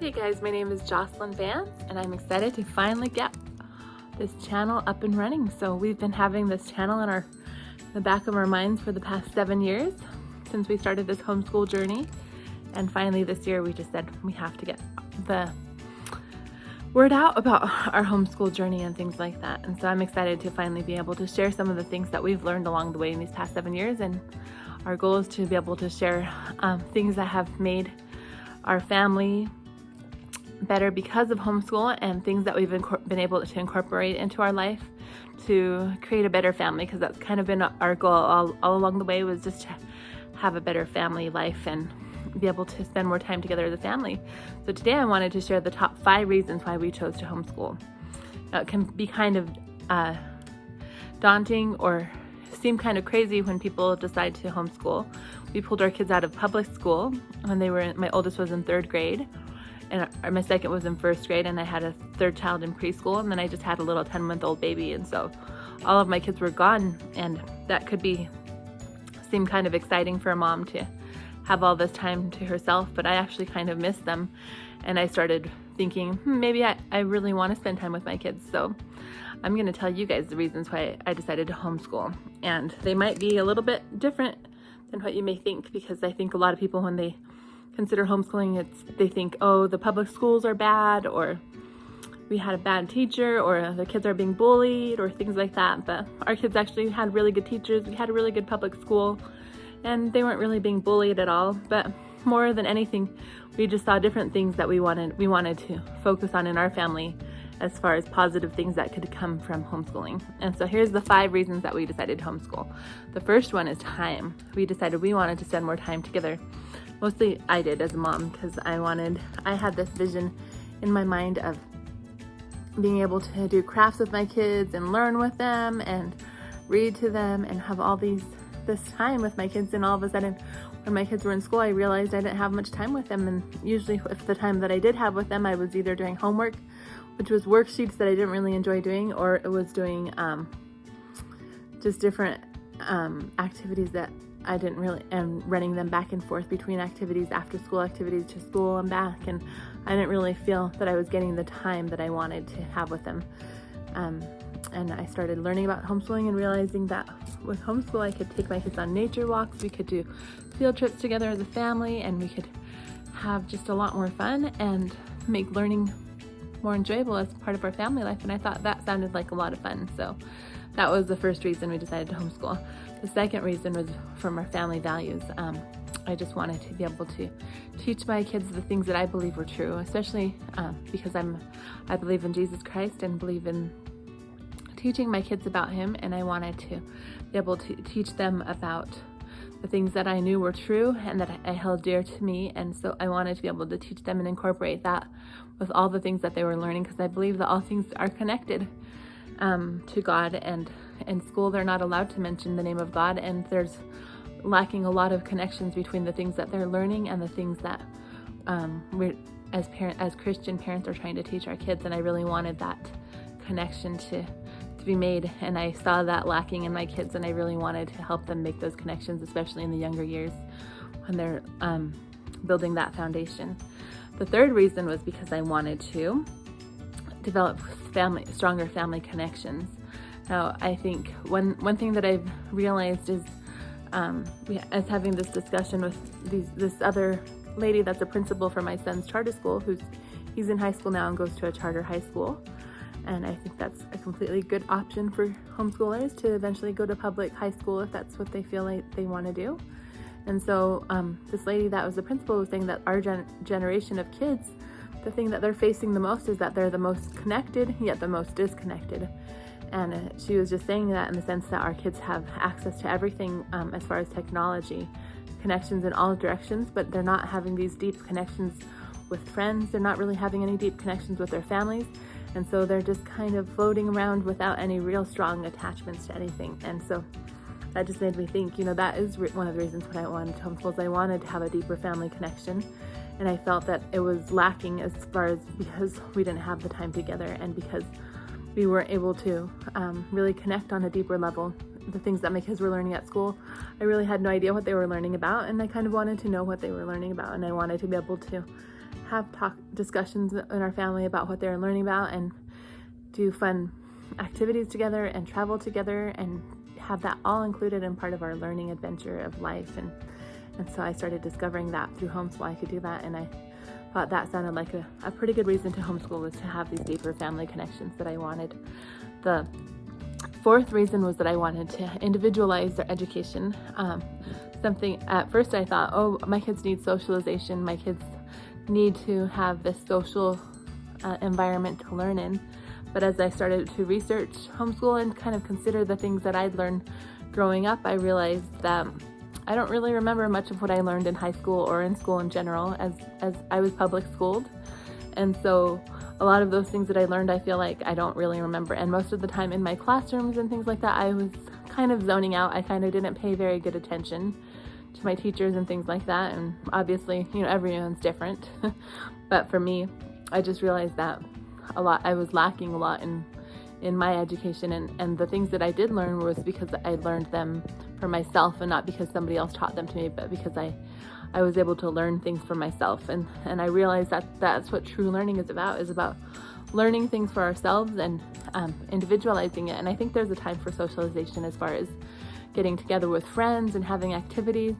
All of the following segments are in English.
Hey guys, my name is Jocelyn Vance and I'm excited to finally get this channel up and running. So we've been having this channel in the back of our minds for the past 7 years since we started this homeschool journey. And finally this year we just said we have to get the word out about our homeschool journey and things like that. And so I'm excited to finally be able to share some of the things that we've learned along the way in these past 7 years. And our goal is to be able to share things that have made our family better because of homeschool and things that we've been able to incorporate into our life to create a better family, because that's kind of been our goal all along the way, was just to have a better family life and be able to spend more time together as a family. So today I wanted to share the top 5 reasons why we chose to homeschool. Now, it can be kind of daunting or seem kind of crazy when people decide to homeschool. We pulled our kids out of public school when my oldest was in 3rd grade. And my second was in 1st grade, and I had a 3rd child in preschool, and then I just had a little 10-month-old baby. And so all of my kids were gone, and that could seem kind of exciting for a mom to have all this time to herself, but I actually kind of missed them. And I started thinking, maybe I really want to spend time with my kids. So I'm going to tell you guys the reasons why I decided to homeschool. And they might be a little bit different than what you may think, because I think a lot of people, when they consider homeschooling, they think, oh, the public schools are bad, or we had a bad teacher, or the kids are being bullied, or things like that. But our kids actually had really good teachers. We had a really good public school, and they weren't really being bullied at all. But more than anything, we just saw different things that we wanted to focus on in our family as far as positive things that could come from homeschooling. And so here's the 5 reasons that we decided to homeschool. The first one is time. We decided we wanted to spend more time together. Mostly I did as a mom, because I had this vision in my mind of being able to do crafts with my kids and learn with them and read to them and have this time with my kids. And all of a sudden, when my kids were in school, I realized I didn't have much time with them. And usually if the time that I did have with them, I was either doing homework, which was worksheets that I didn't really enjoy doing, or it was doing just different activities that I didn't really, and running them back and forth between activities, after school activities to school and back. And I didn't really feel that I was getting the time that I wanted to have with them. And I started learning about homeschooling and realizing that with homeschool, I could take my kids on nature walks, we could do field trips together as a family, and we could have just a lot more fun and make learning more enjoyable as part of our family life. And I thought that sounded like a lot of fun. So that was the first reason we decided to homeschool. The second reason was from our family values. I just wanted to be able to teach my kids the things that I believe were true, especially because I believe in Jesus Christ and believe in teaching my kids about Him. And I wanted to be able to teach them about the things that I knew were true and that I held dear to me. And so I wanted to be able to teach them and incorporate that with all the things that they were learning, because I believe that all things are connected to God. And in school, they're not allowed to mention the name of God, and there's lacking a lot of connections between the things that they're learning and the things that we're as Christian parents are trying to teach our kids. And I really wanted that connection to be made, and I saw that lacking in my kids, and I really wanted to help them make those connections, especially in the younger years when they're building that foundation. The third reason was because I wanted to develop stronger family connections. Now, I think one thing that I've realized is, as having this discussion with this other lady that's a principal for my son's charter school, he's in high school now and goes to a charter high school. And I think that's a completely good option for homeschoolers to eventually go to public high school if that's what they feel like they want to do. And so this lady that was the principal was saying that our generation of kids, the thing that they're facing the most is that they're the most connected, yet the most disconnected. And she was just saying that in the sense that our kids have access to everything as far as technology, connections in all directions, but they're not having these deep connections with friends. They're not really having any deep connections with their families. And so they're just kind of floating around without any real strong attachments to anything. And so that just made me think, that is one of the reasons why I wanted to homeschool. I wanted to have a deeper family connection. And I felt that it was lacking as far as because we didn't have the time together, and because we weren't able to really connect on a deeper level. The things that my kids were learning at school, I really had no idea what they were learning about, and I kind of wanted to know what they were learning about, and I wanted to be able to have discussions in our family about what they're learning about, and do fun activities together and travel together, and have that all included in part of our learning adventure of life. And so I started discovering that through homeschool I could do that, and I thought that sounded like a pretty good reason to homeschool, was to have these deeper family connections that I wanted. The fourth reason was that I wanted to individualize their education. Something at first I thought, oh, my kids need socialization, my kids need to have this social environment to learn in. But as I started to research homeschool and kind of consider the things that I'd learned growing up, I realized that I don't really remember much of what I learned in high school or in school in general, as I was public schooled. And so a lot of those things that I learned, I feel like I don't really remember. And most of the time in my classrooms and things like that, I was kind of zoning out. I kind of didn't pay very good attention to my teachers and things like that. And obviously, everyone's different. But for me, I just realized that I was lacking a lot in my education, and the things that I did learn was because I learned them for myself, and not because somebody else taught them to me, but because I was able to learn things for myself. And I realized that that's what true learning is about learning things for ourselves and individualizing it. And I think there's a time for socialization as far as getting together with friends and having activities.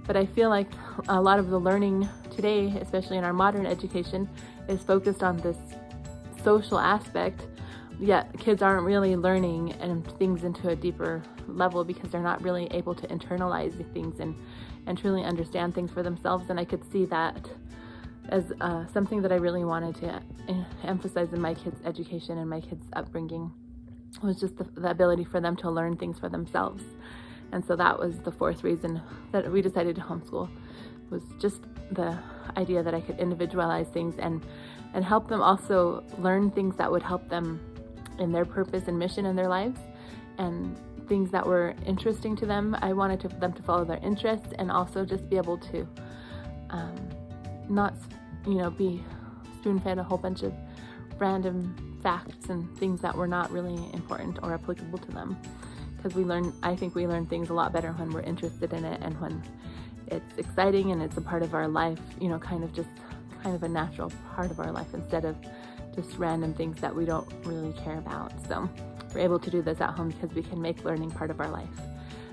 But I feel like a lot of the learning today, especially in our modern education, is focused on this social aspect, yet kids aren't really learning and things into a deeper level because they're not really able to internalize things and truly understand things for themselves. And I could see that as something that I really wanted to emphasize in my kids' education and my kids' upbringing, was just the ability for them to learn things for themselves. And so that was the fourth reason that we decided to homeschool, was just the idea that I could individualize things and help them also learn things that would help them in their purpose and mission in their lives, and things that were interesting to them. I wanted them to follow their interests, and also just be able to not be spoon-fed a whole bunch of random facts and things that were not really important or applicable to them. Because I think we learn things a lot better when we're interested in it, and when it's exciting and it's a part of our life, kind of a natural part of our life, instead of just random things that we don't really care about. So we're able to do this at home because we can make learning part of our life.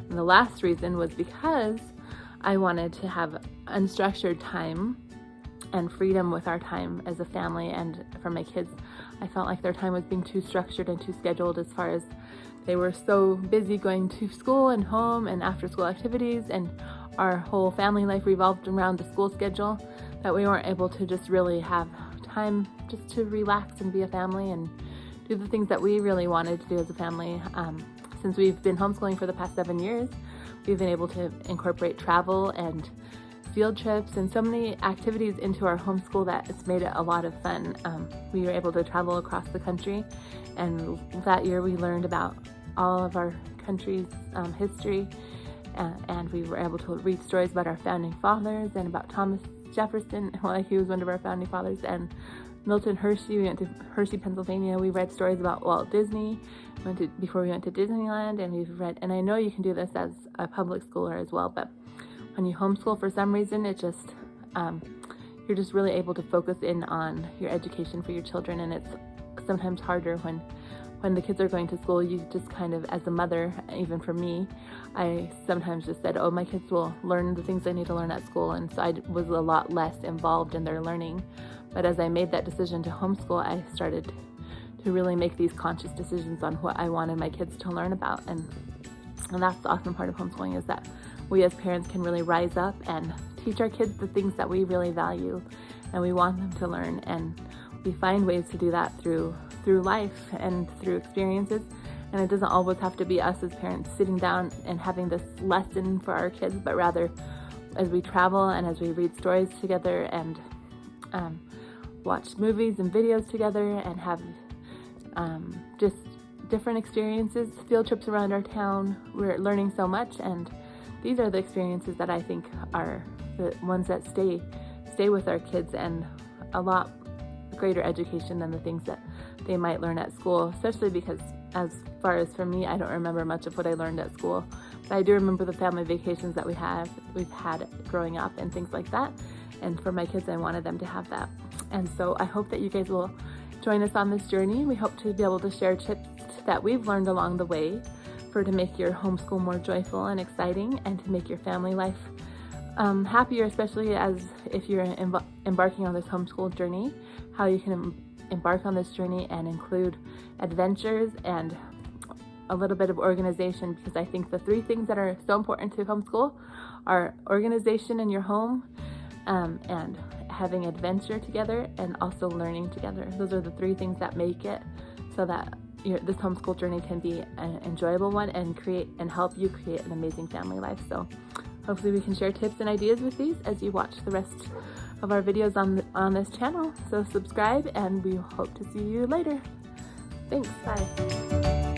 And the last reason was because I wanted to have unstructured time and freedom with our time as a family. And for my kids, I felt like their time was being too structured and too scheduled, as far as they were so busy going to school and home and after school activities, and our whole family life revolved around the school schedule, that we weren't able to just really have time just to relax and be a family and do the things that we really wanted to do as a family. Since we've been homeschooling for the past 7 years, we've been able to incorporate travel and field trips and so many activities into our homeschool that it's made it a lot of fun. We were able to travel across the country, and that year we learned about all of our country's history, and we were able to read stories about our founding fathers and about Thomas Jefferson, he was one of our founding fathers, and Milton Hershey. We went to Hershey, Pennsylvania. We read stories about Walt Disney before we went to Disneyland, and I know you can do this as a public schooler as well, but when you homeschool, for some reason, it just you're just really able to focus in on your education for your children. And it's sometimes harder when the kids are going to school. You just kind of, as a mother, even for me, I sometimes just said, oh, my kids will learn the things they need to learn at school, and so I was a lot less involved in their learning. But as I made that decision to homeschool, I started to really make these conscious decisions on what I wanted my kids to learn about. And that's the awesome part of homeschooling, is that we as parents can really rise up and teach our kids the things that we really value and we want them to learn. And we find ways to do that through life and through experiences. And it doesn't always have to be us as parents sitting down and having this lesson for our kids, but rather as we travel and as we read stories together and watch movies and videos together and have just different experiences, field trips around our town. We're learning so much, and these are the experiences that I think are the ones that stay with our kids, and a lot greater education than the things that they might learn at school, especially because, as far as for me, I don't remember much of what I learned at school, but I do remember the family vacations that we've had growing up and things like that. And for my kids, I wanted them to have that. And so I hope that you guys will join us on this journey. We hope to be able to share tips that we've learned along the way to make your homeschool more joyful and exciting, and to make your family life happier, especially as if you're embarking on this homeschool journey, how you can embark on this journey and include adventures and a little bit of organization, because I think the three things that are so important to homeschool are organization in your home, and having adventure together, and also learning together. Those are the three things that make it so that this homeschool journey can be an enjoyable one and help you create an amazing family life. So hopefully we can share tips and ideas with these as you watch the rest of our videos on this channel. So subscribe, and we hope to see you later. Thanks, bye.